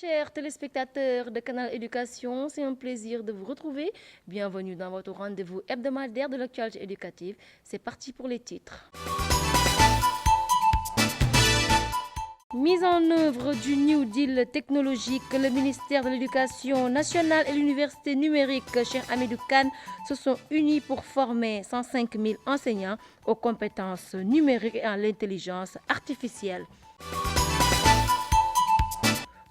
Chers téléspectateurs de Canal Éducation, c'est un plaisir de vous retrouver. Bienvenue dans votre rendez-vous hebdomadaire de l'actualité éducative. C'est parti pour les titres. Mise en œuvre du New Deal technologique, le ministère de l'Éducation nationale et l'Université numérique Cheikh Hamidou Kane se sont unis pour former 105 000 enseignants aux compétences numériques et à l'intelligence artificielle.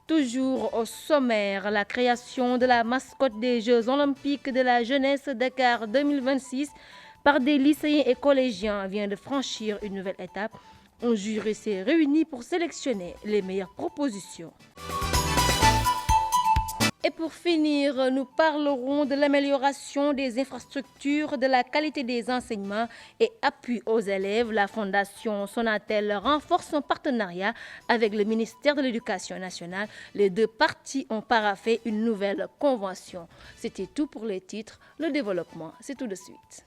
Toujours au sommaire, la création de la mascotte des Jeux olympiques de la jeunesse Dakar 2026 par des lycéens et collégiens vient de franchir une nouvelle étape. Un jury s'est réuni pour sélectionner les meilleures propositions. Et pour finir, nous parlerons de l'amélioration des infrastructures, de la qualité des enseignements et appui aux élèves. La Fondation Sonatel renforce son partenariat avec le ministère de l'Éducation nationale. Les deux parties ont paraphé une nouvelle convention. C'était tout pour les titres. Le développement, c'est tout de suite.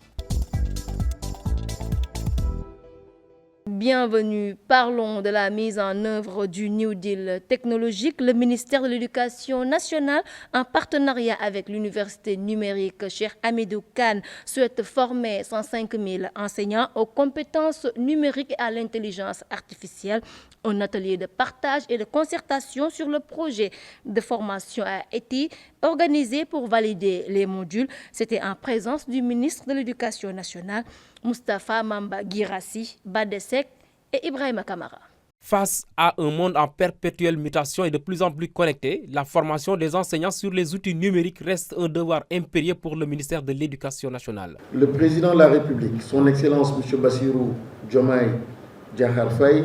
Bienvenue. Parlons de la mise en œuvre du New Deal technologique. Le ministère de l'Éducation nationale, en partenariat avec l'Université numérique Cheikh Hamidou Kane, souhaite former 105 000 enseignants aux compétences numériques et à l'intelligence artificielle. Un atelier de partage et de concertation sur le projet de formation a été organisé pour valider les modules. C'était en présence du ministre de l'Éducation nationale, Moustapha Mamba Guirassi, Badesek et Ibrahima Kamara. Face à un monde en perpétuelle mutation et de plus en plus connecté, la formation des enseignants sur les outils numériques reste un devoir impérieux pour le ministère de l'Éducation nationale. Le président de la République, son Excellence M. Bassirou Diomaye Diakhar Faye,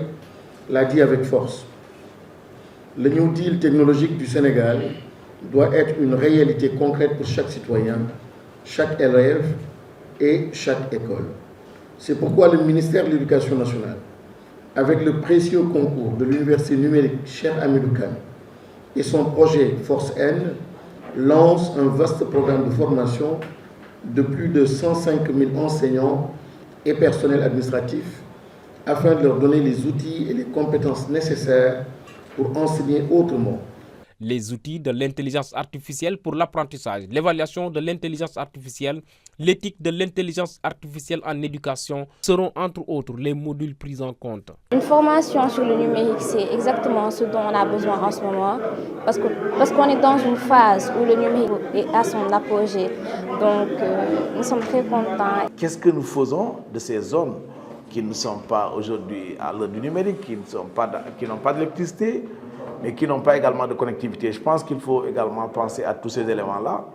l'a dit avec force. Le New Deal technologique du Sénégal doit être une réalité concrète pour chaque citoyen, chaque élève et chaque école. C'est pourquoi le ministère de l'Éducation nationale, avec le précieux concours de l'Université numérique Cheikh Hamidou Kane et son projet Force N, lance un vaste programme de formation de plus de 105 000 enseignants et personnels administratifs afin de leur donner les outils et les compétences nécessaires pour enseigner autrement. Les outils de l'intelligence artificielle pour l'apprentissage, l'évaluation de l'intelligence artificielle, l'éthique de l'intelligence artificielle en éducation seront entre autres les modules pris en compte. Une formation sur le numérique, c'est exactement ce dont on a besoin en ce moment parce qu'on est dans une phase où le numérique est à son apogée. Donc nous sommes très contents. Qu'est-ce que nous faisons de ces zones qui ne sont pas aujourd'hui à l'heure du numérique, qui n'ont pas d'électricité, mais qui n'ont pas également de connectivité? Je pense qu'il faut également penser à tous ces éléments-là.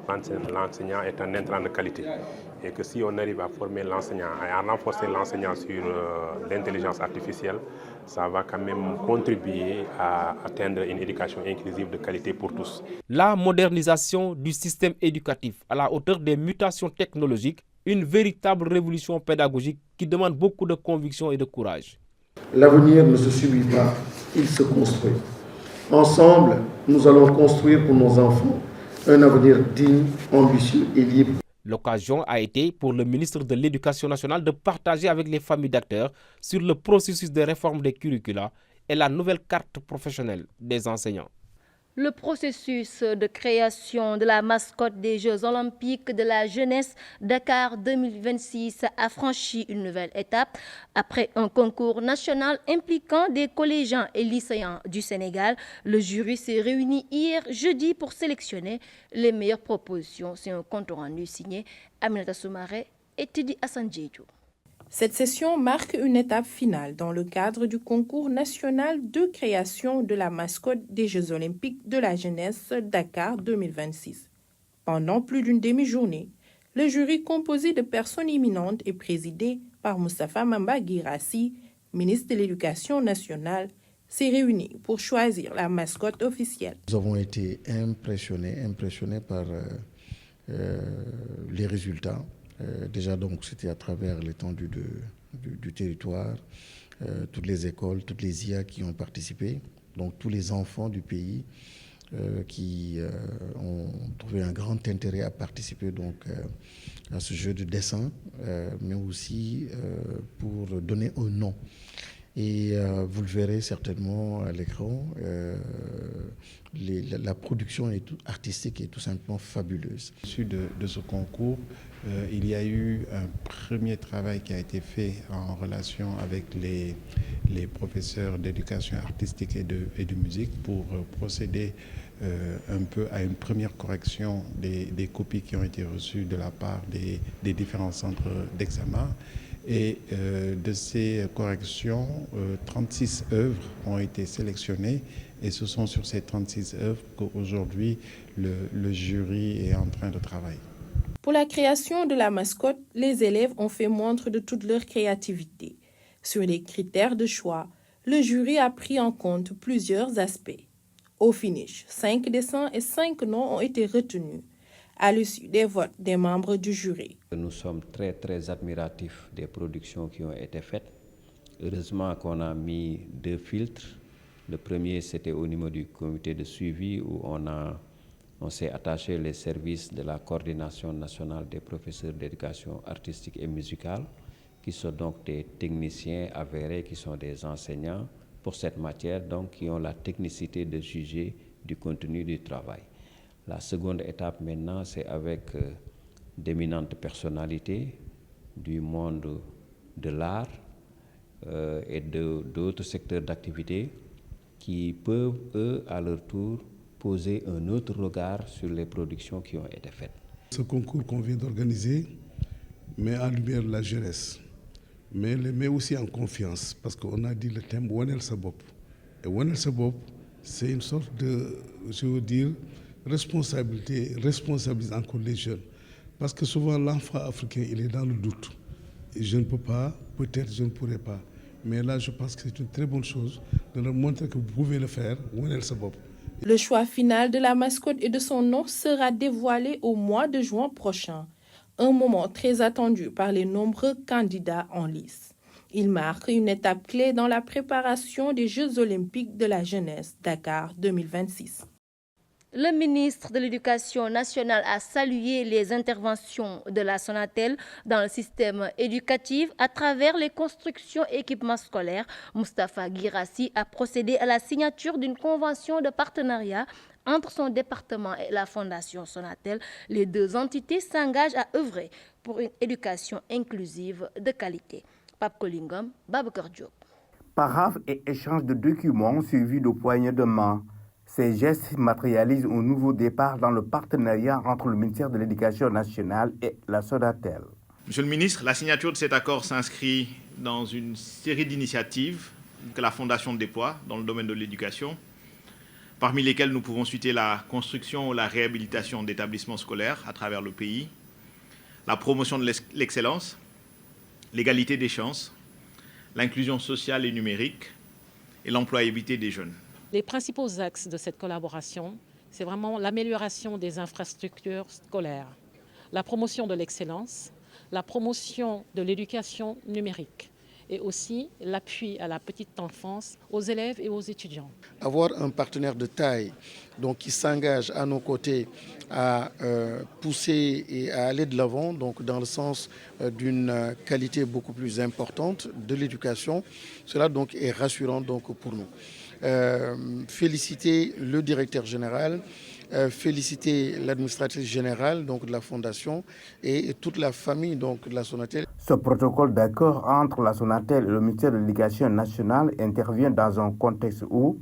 L'enseignant est un intrant de qualité et que si on arrive à former l'enseignant et à renforcer l'enseignant sur l'intelligence artificielle, ça va quand même contribuer à atteindre une éducation inclusive de qualité pour tous. La modernisation du système éducatif à la hauteur des mutations technologiques, une véritable révolution pédagogique qui demande beaucoup de conviction et de courage. L'avenir ne se subit pas, il se construit. Ensemble, nous allons construire pour nos enfants un avenir digne, ambitieux et libre. L'occasion a été pour le ministre de l'Éducation nationale de partager avec les familles d'acteurs sur le processus de réforme des curricula et la nouvelle carte professionnelle des enseignants. Le processus de création de la mascotte des Jeux olympiques de la jeunesse Dakar 2026 a franchi une nouvelle étape. Après un concours national impliquant des collégiens et lycéens du Sénégal, le jury s'est réuni hier jeudi pour sélectionner les meilleures propositions. C'est un compte rendu signé Aminata Soumaré et Tidi Hassan Djedjou. Cette session marque une étape finale dans le cadre du concours national de création de la mascotte des Jeux olympiques de la jeunesse Dakar 2026. Pendant plus d'une demi-journée, le jury composé de personnes éminentes est présidé par Moustapha Mamba Guirassi, ministre de l'Éducation nationale, s'est réuni pour choisir la mascotte officielle. Nous avons été impressionnés par les résultats. Déjà, donc, c'était à travers l'étendue du territoire, toutes les écoles, toutes les IA qui ont participé, donc tous les enfants du pays qui ont trouvé un grand intérêt à participer donc, à ce jeu de dessin, mais aussi pour donner un nom. Et vous le verrez certainement à l'écran, la production artistique est tout simplement fabuleuse. Issu de ce concours, il y a eu un premier travail qui a été fait en relation avec les professeurs d'éducation artistique et de musique pour procéder un peu à une première correction des copies qui ont été reçues de la part des différents centres d'examen. Et de ces corrections, 36 œuvres ont été sélectionnées et ce sont sur ces 36 œuvres qu'aujourd'hui le jury est en train de travailler. Pour la création de la mascotte, les élèves ont fait montre de toute leur créativité. Sur les critères de choix, le jury a pris en compte plusieurs aspects. Au finish, 5 dessins et 5 noms ont été retenus à l'issue des votes des membres du jury. Nous sommes très admiratifs des productions qui ont été faites. Heureusement qu'on a mis 2 filtres. Le premier, c'était au niveau du comité de suivi où on s'est attaché les services de la coordination nationale des professeurs d'éducation artistique et musicale, qui sont donc des techniciens avérés, qui sont des enseignants pour cette matière, donc qui ont la technicité de juger du contenu du travail. La seconde étape maintenant, c'est avec d'éminentes personnalités du monde de l'art et d'autres secteurs d'activité qui peuvent, eux, à leur tour, poser un autre regard sur les productions qui ont été faites. Ce concours qu'on vient d'organiser met en lumière la jeunesse, mais les met aussi en confiance, parce qu'on a dit le thème « Wanel Sabop ». Et Wanel Sabop, c'est une sorte de, je veux dire, responsabilise encore les jeunes. Parce que souvent, l'enfant africain, il est dans le doute. Et je ne peux pas, peut-être je ne pourrai pas. Mais là, je pense que c'est une très bonne chose de leur montrer que vous pouvez le faire. Wanel Sabop. Le choix final de la mascotte et de son nom sera dévoilé au mois de juin prochain. Un moment très attendu par les nombreux candidats en lice. Il marque une étape clé dans la préparation des Jeux olympiques de la jeunesse Dakar 2026. Le ministre de l'Éducation nationale a salué les interventions de la Sonatel dans le système éducatif à travers les constructions et équipements scolaires. Moustapha Guirassi a procédé à la signature d'une convention de partenariat entre son département et la Fondation Sonatel. Les deux entités s'engagent à œuvrer pour une éducation inclusive de qualité. Pape Kolingom, Babacar Diop. Paraphes et échange de documents suivis de poignées de main. Ces gestes matérialisent un nouveau départ dans le partenariat entre le ministère de l'Éducation nationale et la Sonatel. Monsieur le ministre, la signature de cet accord s'inscrit dans une série d'initiatives que la Fondation déploie dans le domaine de l'éducation, parmi lesquelles nous pouvons citer la construction ou la réhabilitation d'établissements scolaires à travers le pays, la promotion de l'excellence, l'égalité des chances, l'inclusion sociale et numérique et l'employabilité des jeunes. Les principaux axes de cette collaboration, c'est vraiment l'amélioration des infrastructures scolaires, la promotion de l'excellence, la promotion de l'éducation numérique et aussi l'appui à la petite enfance, aux élèves et aux étudiants. Avoir un partenaire de taille donc, qui s'engage à nos côtés à pousser et à aller de l'avant donc dans le sens d'une qualité beaucoup plus importante de l'éducation, cela donc est rassurant donc, pour nous. Féliciter le directeur général, féliciter l'administratrice générale donc, de la Fondation et toute la famille donc, de la Sonatel. Ce protocole d'accord entre la Sonatel et le ministère de l'Éducation nationale intervient dans un contexte où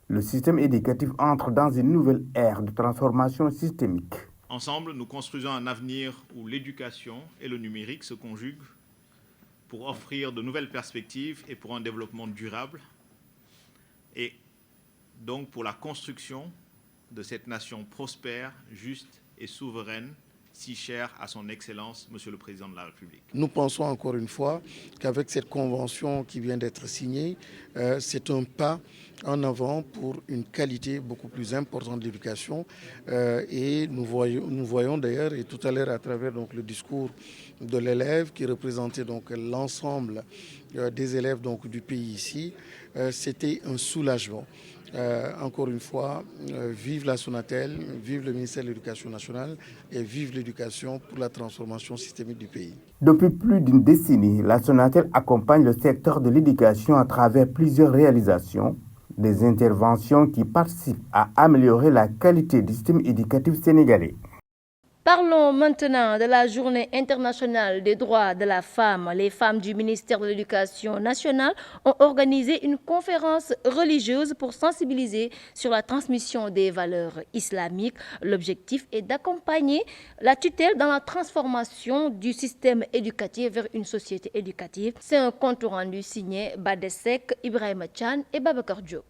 le système éducatif entre dans une nouvelle ère de transformation systémique. Ensemble, nous construisons un avenir où l'éducation et le numérique se conjuguent pour offrir de nouvelles perspectives et pour un développement durable et donc pour la construction de cette nation prospère, juste et souveraine, si chère à son Excellence, Monsieur le Président de la République. Nous pensons encore une fois qu'avec cette convention qui vient d'être signée, c'est un pas en avant pour une qualité beaucoup plus importante de l'éducation. Et nous voyons d'ailleurs, et tout à l'heure à travers donc, le discours de l'élève qui représentait donc l'ensemble des élèves donc, du pays ici, c'était un soulagement. Encore une fois, vive la Sonatel, vive le ministère de l'Éducation nationale et vive l'éducation pour la transformation systémique du pays. Depuis plus d'une décennie, la Sonatel accompagne le secteur de l'éducation à travers plusieurs réalisations, des interventions qui participent à améliorer la qualité du système éducatif sénégalais. Parlons maintenant de la Journée internationale des droits de la femme. Les femmes du ministère de l'Éducation nationale ont organisé une conférence religieuse pour sensibiliser sur la transmission des valeurs islamiques. L'objectif est d'accompagner la tutelle dans la transformation du système éducatif vers une société éducative. C'est un compte rendu signé Badesek, Ibrahima Tchan et Babacar Diop.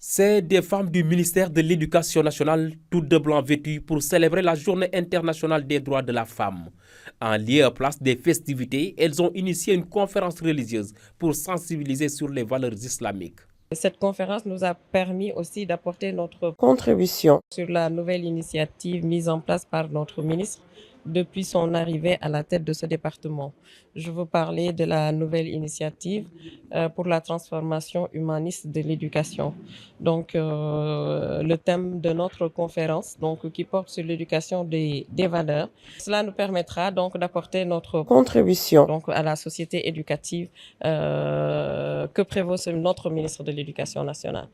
C'est des femmes du ministère de l'Éducation nationale, toutes de blanc vêtues, pour célébrer la Journée internationale des droits de la femme. En lieu et place des festivités, elles ont initié une conférence religieuse pour sensibiliser sur les valeurs islamiques. Cette conférence nous a permis aussi d'apporter notre contribution sur la nouvelle initiative mise en place par notre ministre depuis son arrivée à la tête de ce département. Je veux parler de la nouvelle initiative pour la transformation humaniste de l'éducation. Donc, le thème de notre conférence, qui porte sur l'éducation des valeurs, cela nous permettra donc d'apporter notre contribution à la société éducative que prévaut notre ministre de l'Éducation nationale.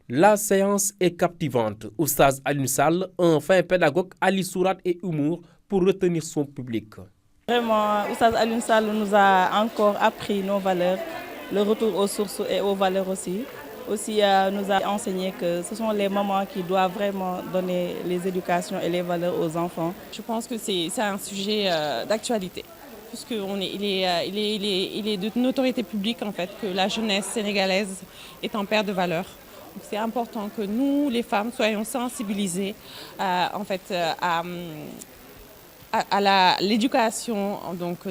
La séance est captivante. Oustaz Alioune Sall, un fin pédagogue, Ali Sourate et humour pour retenir son public. Vraiment, Oustaz Alioune Sall nous a encore appris nos valeurs, le retour aux sources et aux valeurs aussi. Aussi nous a enseigné que ce sont les mamans qui doivent vraiment donner les éducations et les valeurs aux enfants. Je pense que c'est un sujet d'actualité, puisqu'il est de notoriété publique en fait que la jeunesse sénégalaise est en perte de valeurs. C'est important que nous, les femmes, soyons sensibilisées à l'éducation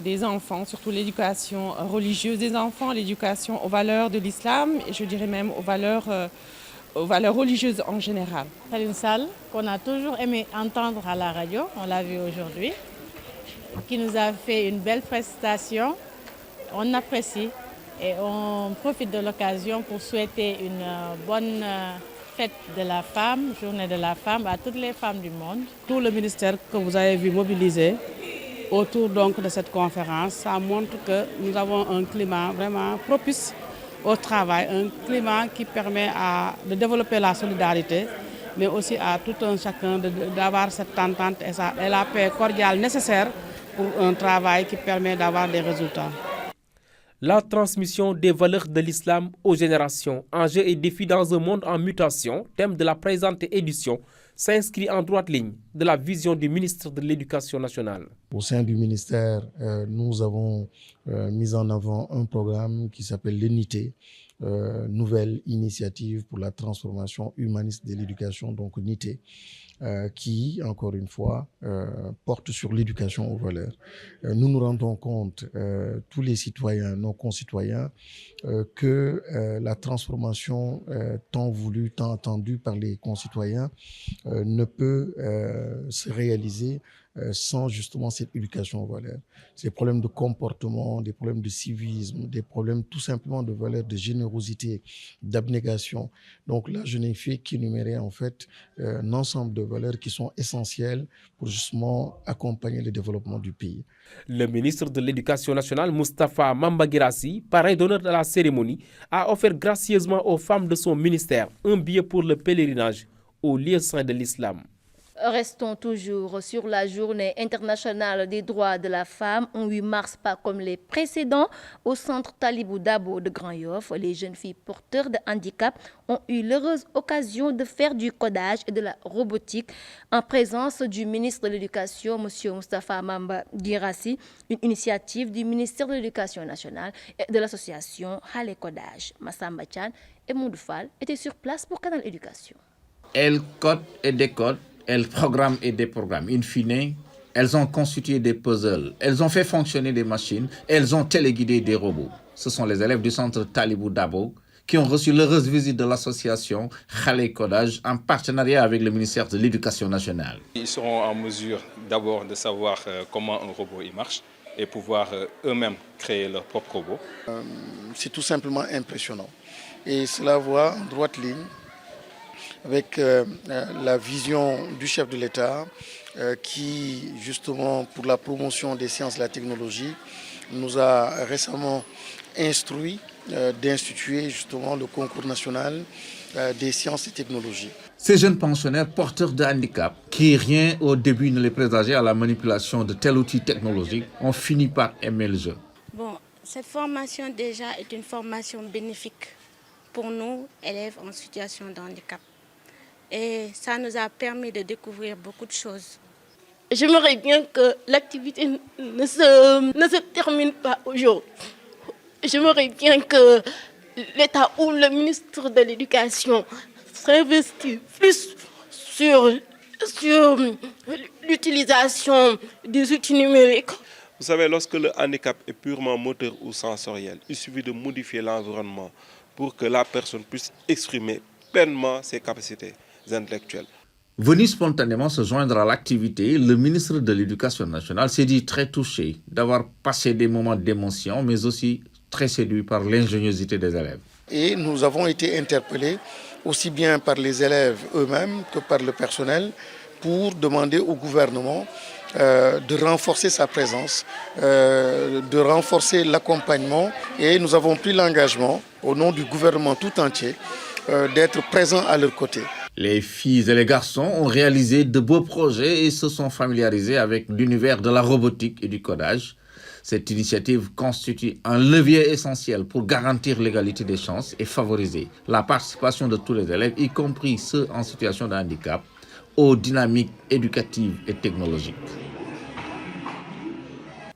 des enfants, surtout l'éducation religieuse des enfants, l'éducation aux valeurs de l'islam et je dirais même aux valeurs religieuses en général. Alioune Sall, qu'on a toujours aimé entendre à la radio, on l'a vu aujourd'hui, qui nous a fait une belle prestation, on apprécie. Et on profite de l'occasion pour souhaiter une bonne fête de la femme, journée de la femme à toutes les femmes du monde. Tout le ministère que vous avez vu mobilisé autour de cette conférence, ça montre que nous avons un climat vraiment propice au travail, un climat qui permet de développer la solidarité, mais aussi à tout un chacun d'avoir cette entente et la paix cordiale nécessaire pour un travail qui permet d'avoir des résultats. La transmission des valeurs de l'islam aux générations, enjeux et défis dans un monde en mutation, thème de la présente édition, s'inscrit en droite ligne de la vision du ministre de l'Éducation nationale. Au sein du ministère, nous avons mis en avant un programme qui s'appelle l'UNITÉ, nouvelle initiative pour la transformation humaniste de l'éducation, donc NITÉ, qui, encore une fois, porte sur l'éducation aux valeurs. Nous nous rendons compte, tous les citoyens, nos concitoyens, que la transformation tant voulue, tant attendue par les concitoyens ne peut se réaliser sans justement cette éducation aux valeurs. Ces problèmes de comportement, des problèmes de civisme, des problèmes tout simplement de valeurs de générosité, d'abnégation. Donc là, je n'ai fait qu'énumérer en fait un ensemble de valeurs qui sont essentielles pour justement accompagner le développement du pays. Le ministre de l'Éducation nationale, Moustapha Mamba Guirassy, parrain d'honneur de la cérémonie, a offert gracieusement aux femmes de son ministère un billet pour le pèlerinage au lieu saint de l'islam. Restons toujours sur la Journée internationale des droits de la femme. Un 8 mars, pas comme les précédents, au centre Talibou Dabo de Grand Yoff, les jeunes filles porteurs de handicap ont eu l'heureuse occasion de faire du codage et de la robotique en présence du ministre de l'Éducation, M. Moustapha Mamba Guirassy, une initiative du ministère de l'Éducation nationale et de l'association Hale Codage. Massamba Tchan et Moudoufal étaient sur place pour Canal Éducation. Elles codent et décodent. Elles programment et déprogramment. In fine, elles ont constitué des puzzles, elles ont fait fonctionner des machines, elles ont téléguidé des robots. Ce sont les élèves du centre Talibou Dabo qui ont reçu l'heureuse visite de l'association Hale Codage en partenariat avec le ministère de l'Éducation nationale. Ils seront en mesure d'abord de savoir comment un robot il marche et pouvoir eux-mêmes créer leur propre robot. C'est tout simplement impressionnant. Et cela va en droite ligne avec la vision du chef de l'État qui, justement, pour la promotion des sciences et de la technologie, nous a récemment instruit d'instituer justement le concours national des sciences et technologies. Ces jeunes pensionnaires porteurs de handicap, qui rien au début ne les présageait à la manipulation de tel outil technologique, ont fini par aimer le jeu. Bon, cette formation déjà est une formation bénéfique pour nous, élèves en situation de handicap. Et ça nous a permis de découvrir beaucoup de choses. J'aimerais bien que l'activité ne se termine pas aujourd'hui. J'aimerais bien que l'État ou le ministre de l'Éducation s'investisse plus sur l'utilisation des outils numériques. Vous savez, lorsque le handicap est purement moteur ou sensoriel, il suffit de modifier l'environnement pour que la personne puisse exprimer pleinement ses capacités intellectuelles. Venu spontanément se joindre à l'activité, le ministre de l'Éducation nationale s'est dit très touché d'avoir passé des moments d'émotion, mais aussi très séduit par l'ingéniosité des élèves. Et nous avons été interpellés aussi bien par les élèves eux-mêmes que par le personnel pour demander au gouvernement de renforcer sa présence, de renforcer l'accompagnement. Et nous avons pris l'engagement, au nom du gouvernement tout entier, d'être présents à leur côté. Les filles et les garçons ont réalisé de beaux projets et se sont familiarisés avec l'univers de la robotique et du codage. Cette initiative constitue un levier essentiel pour garantir l'égalité des chances et favoriser la participation de tous les élèves, y compris ceux en situation de handicap, aux dynamiques éducatives et technologiques.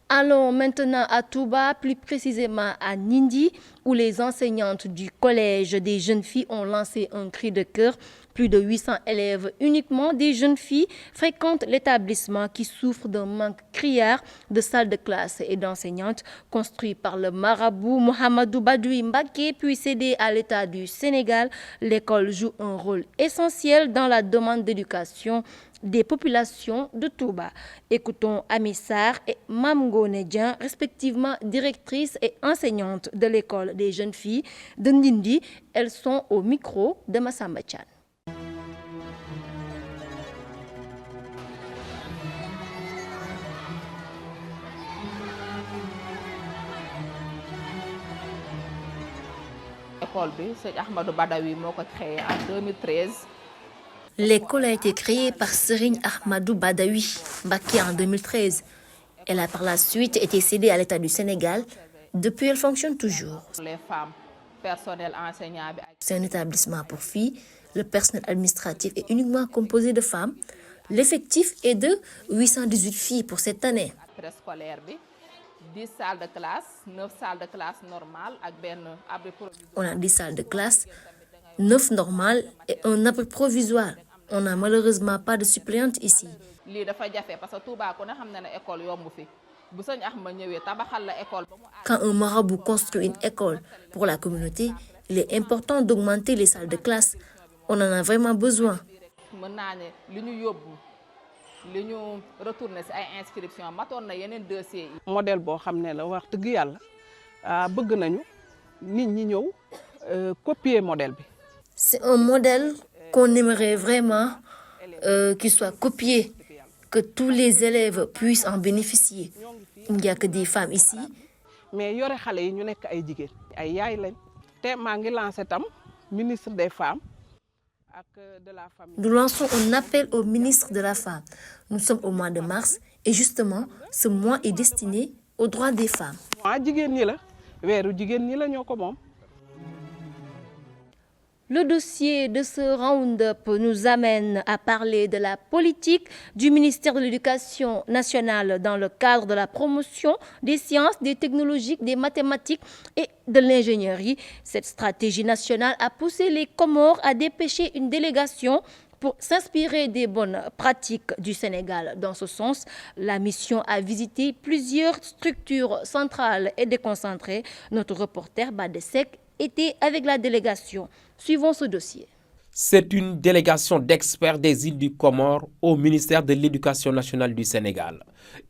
Allons maintenant à Touba, plus précisément à Nindi, où les enseignantes du collège des jeunes filles ont lancé un cri de cœur. Plus de 800 élèves, uniquement des jeunes filles, fréquentent l'établissement qui souffre d'un manque criard de salles de classe et d'enseignantes. Construit par le marabout Mohamedou Badoui Mbaké, puis cédé à l'État du Sénégal, l'école joue un rôle essentiel dans la demande d'éducation des populations de Touba. Écoutons Amissar et Mamgo Nedjan, respectivement directrices et enseignantes de l'école des jeunes filles de Ndindi. Elles sont au micro de Massamba Tchan. L'école a été créée par Serigne Ahmadou Badawi Mbacké en 2013. Elle a par la suite été cédée à l'État du Sénégal. Depuis, elle fonctionne toujours. C'est un établissement pour filles. Le personnel administratif est uniquement composé de femmes. L'effectif est de 818 filles pour cette année. 10 salles de classe, 9 salles de classe normales avec un abri provisoire. On a 10 salles de classe, 9 normales et un abri provisoire. On n'a malheureusement pas de suppléantes ici. Quand un marabout construit une école pour la communauté, il est important d'augmenter les salles de classe. On en a vraiment besoin. Modèle boo xam ne la wax dëgg yàlla bëgg nañu nit ñi ñëw copier modèle bi. C'est un modèle qu'on aimerait vraiment qu'il soit copié, que tous les élèves puissent en bénéficier. Il n'y a que des femmes ici. Mais yore xale yi ñu nekk ay jigéen ay yaay lañ te maa ngi lancé tam ministre des femmes. Nous lançons un appel au ministre de la Femme. Nous sommes au mois de mars et justement, ce mois est destiné aux droits des femmes. Le dossier de ce round-up nous amène à parler de la politique du ministère de l'Éducation nationale dans le cadre de la promotion des sciences, des technologies, des mathématiques et de l'ingénierie. Cette stratégie nationale a poussé les Comores à dépêcher une délégation pour s'inspirer des bonnes pratiques du Sénégal. Dans ce sens, la mission a visité plusieurs structures centrales et déconcentrées. Notre reporter Badesek était avec la délégation. Suivons ce dossier. C'est une délégation d'experts des îles du Comores au ministère de l'Éducation nationale du Sénégal.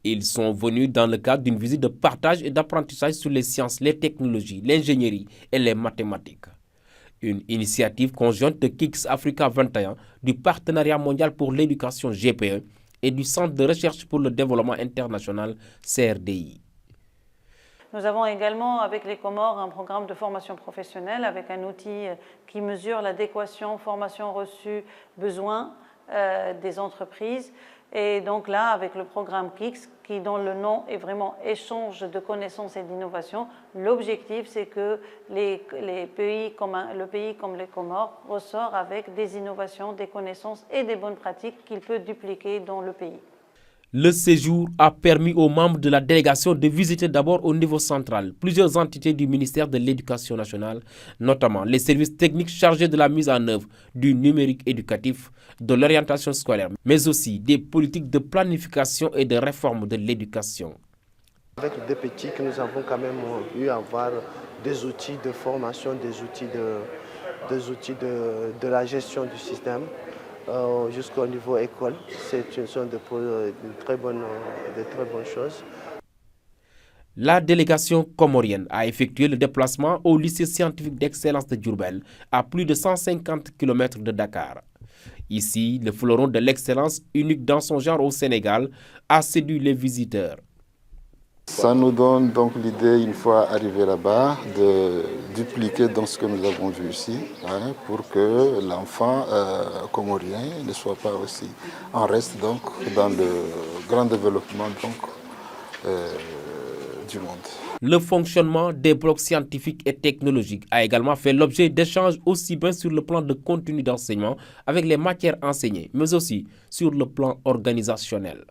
Ils sont venus dans le cadre d'une visite de partage et d'apprentissage sur les sciences, les technologies, l'ingénierie et les mathématiques. Une initiative conjointe de KIX Africa 21, du Partenariat mondial pour l'éducation GPE et du Centre de recherche pour le développement international CRDI. Nous avons également avec les Comores un programme de formation professionnelle avec un outil qui mesure l'adéquation formation reçue besoin des entreprises. Et donc là, avec le programme KIX, qui dont le nom est vraiment échange de connaissances et d'innovation, l'objectif c'est que le pays comme les Comores ressort avec des innovations, des connaissances et des bonnes pratiques qu'il peut dupliquer dans le pays. Le séjour a permis aux membres de la délégation de visiter d'abord au niveau central plusieurs entités du ministère de l'Éducation nationale, notamment les services techniques chargés de la mise en œuvre du numérique éducatif, de l'orientation scolaire, mais aussi des politiques de planification et de réforme de l'éducation. Avec des petits que nous avons quand même eu à avoir des outils de formation, des outils de la gestion du système. Jusqu'au niveau école, c'est une sorte de très bonne chose. La délégation comorienne a effectué le déplacement au lycée scientifique d'excellence de Diourbel, à plus de 150 km de Dakar. Ici, le fleuron de l'excellence, unique dans son genre au Sénégal, a séduit les visiteurs. Ça nous donne donc l'idée, une fois arrivé là-bas, de dupliquer dans ce que nous avons vu ici, pour que l'enfant comorien ne soit pas aussi en reste donc dans le grand développement du monde. Le fonctionnement des blocs scientifiques et technologiques a également fait l'objet d'échanges aussi bien sur le plan de contenu d'enseignement avec les matières enseignées, mais aussi sur le plan organisationnel.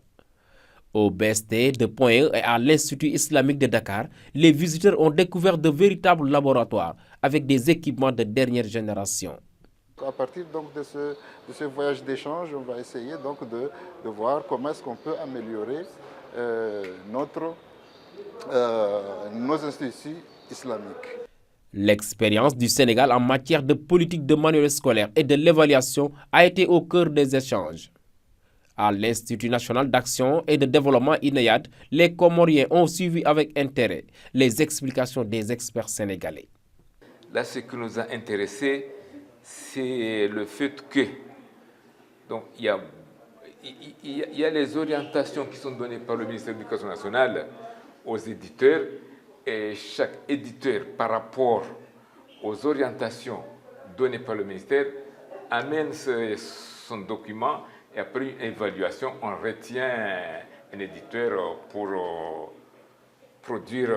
Au BST de Point-E et à l'Institut islamique de Dakar, les visiteurs ont découvert de véritables laboratoires avec des équipements de dernière génération. À partir donc de ce voyage d'échange, on va essayer donc de voir comment est-ce qu'on peut améliorer nos instituts islamiques. L'expérience du Sénégal en matière de politique de manuels scolaires et de l'évaluation a été au cœur des échanges. À l'Institut national d'action et de développement INEAD, les Comoriens ont suivi avec intérêt les explications des experts sénégalais. Là, ce qui nous a intéressé, c'est le fait que il y a les orientations qui sont données par le ministère de l'Éducation nationale aux éditeurs, et chaque éditeur, par rapport aux orientations données par le ministère, amène son document. Et après une évaluation, on retient un éditeur pour produire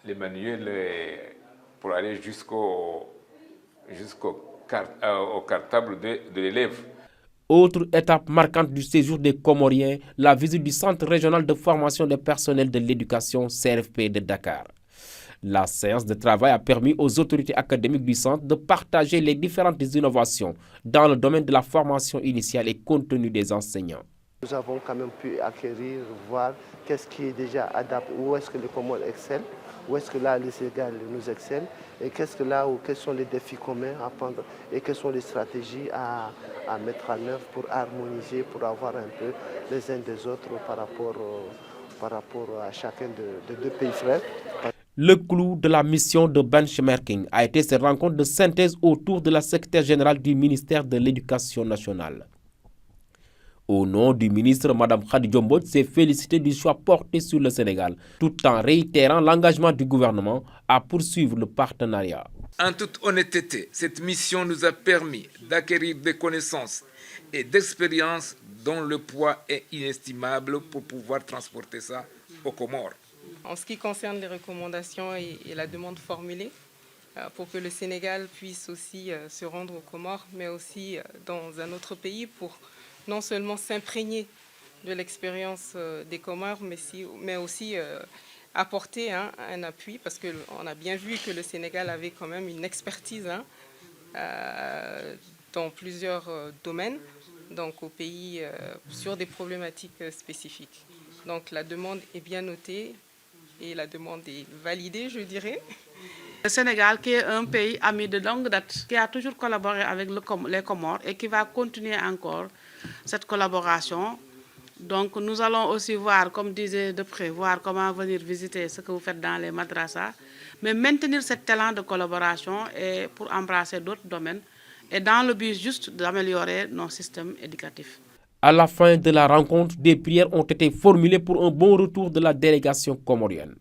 les manuels pour aller jusqu'au cartable de l'élève. Autre étape marquante du séjour des Comoriens, la visite du Centre régional de formation des personnels de l'éducation CRFP de Dakar. La séance de travail a permis aux autorités académiques du centre de partager les différentes innovations dans le domaine de la formation initiale et continue des enseignants. Nous avons quand même pu acquérir, voir qu'est-ce qui est déjà adapté, où est-ce que les Comores excellent, où est-ce que là les Sénégal nous excellent, et quels sont les défis communs à prendre et quelles sont les stratégies à mettre en œuvre pour harmoniser, pour avoir un peu les uns des autres par rapport à chacun de deux pays frères. Le clou de la mission de benchmarking a été cette rencontre de synthèse autour de la secrétaire générale du ministère de l'Éducation nationale. Au nom du ministre, Mme Khady Diom s'est félicitée du choix porté sur le Sénégal, tout en réitérant l'engagement du gouvernement à poursuivre le partenariat. En toute honnêteté, cette mission nous a permis d'acquérir des connaissances et d'expériences dont le poids est inestimable pour pouvoir transporter ça aux Comores. En ce qui concerne les recommandations et la demande formulée, pour que le Sénégal puisse aussi se rendre aux Comores, mais aussi dans un autre pays pour non seulement s'imprégner de l'expérience des Comores, mais aussi apporter un appui, parce qu'on a bien vu que le Sénégal avait quand même une expertise dans plusieurs domaines, donc au pays sur des problématiques spécifiques. Donc la demande est bien notée et la demande est validée, je dirais. Le Sénégal, qui est un pays ami de longue date, qui a toujours collaboré avec les Comores et qui va continuer encore cette collaboration Donc nous allons aussi voir, comme disait Depré, voir comment venir visiter ce que vous faites dans les madrasas, mais maintenir cet élan de collaboration et pour embrasser d'autres domaines et dans le but juste d'améliorer nos systèmes éducatifs. À la fin de la rencontre, des prières ont été formulées pour un bon retour de la délégation comorienne.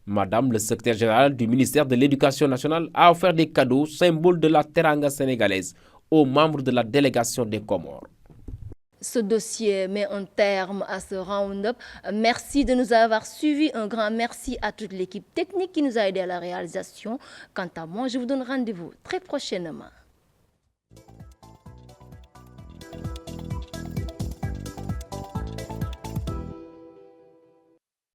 Madame le secrétaire général du ministère de l'Éducation nationale a offert des cadeaux, symbole de la teranga sénégalaise, aux membres de la délégation des Comores. Ce dossier met un terme à ce round-up. Merci de nous avoir suivis. Un grand merci à toute l'équipe technique qui nous a aidés à la réalisation. Quant à moi, je vous donne rendez-vous très prochainement.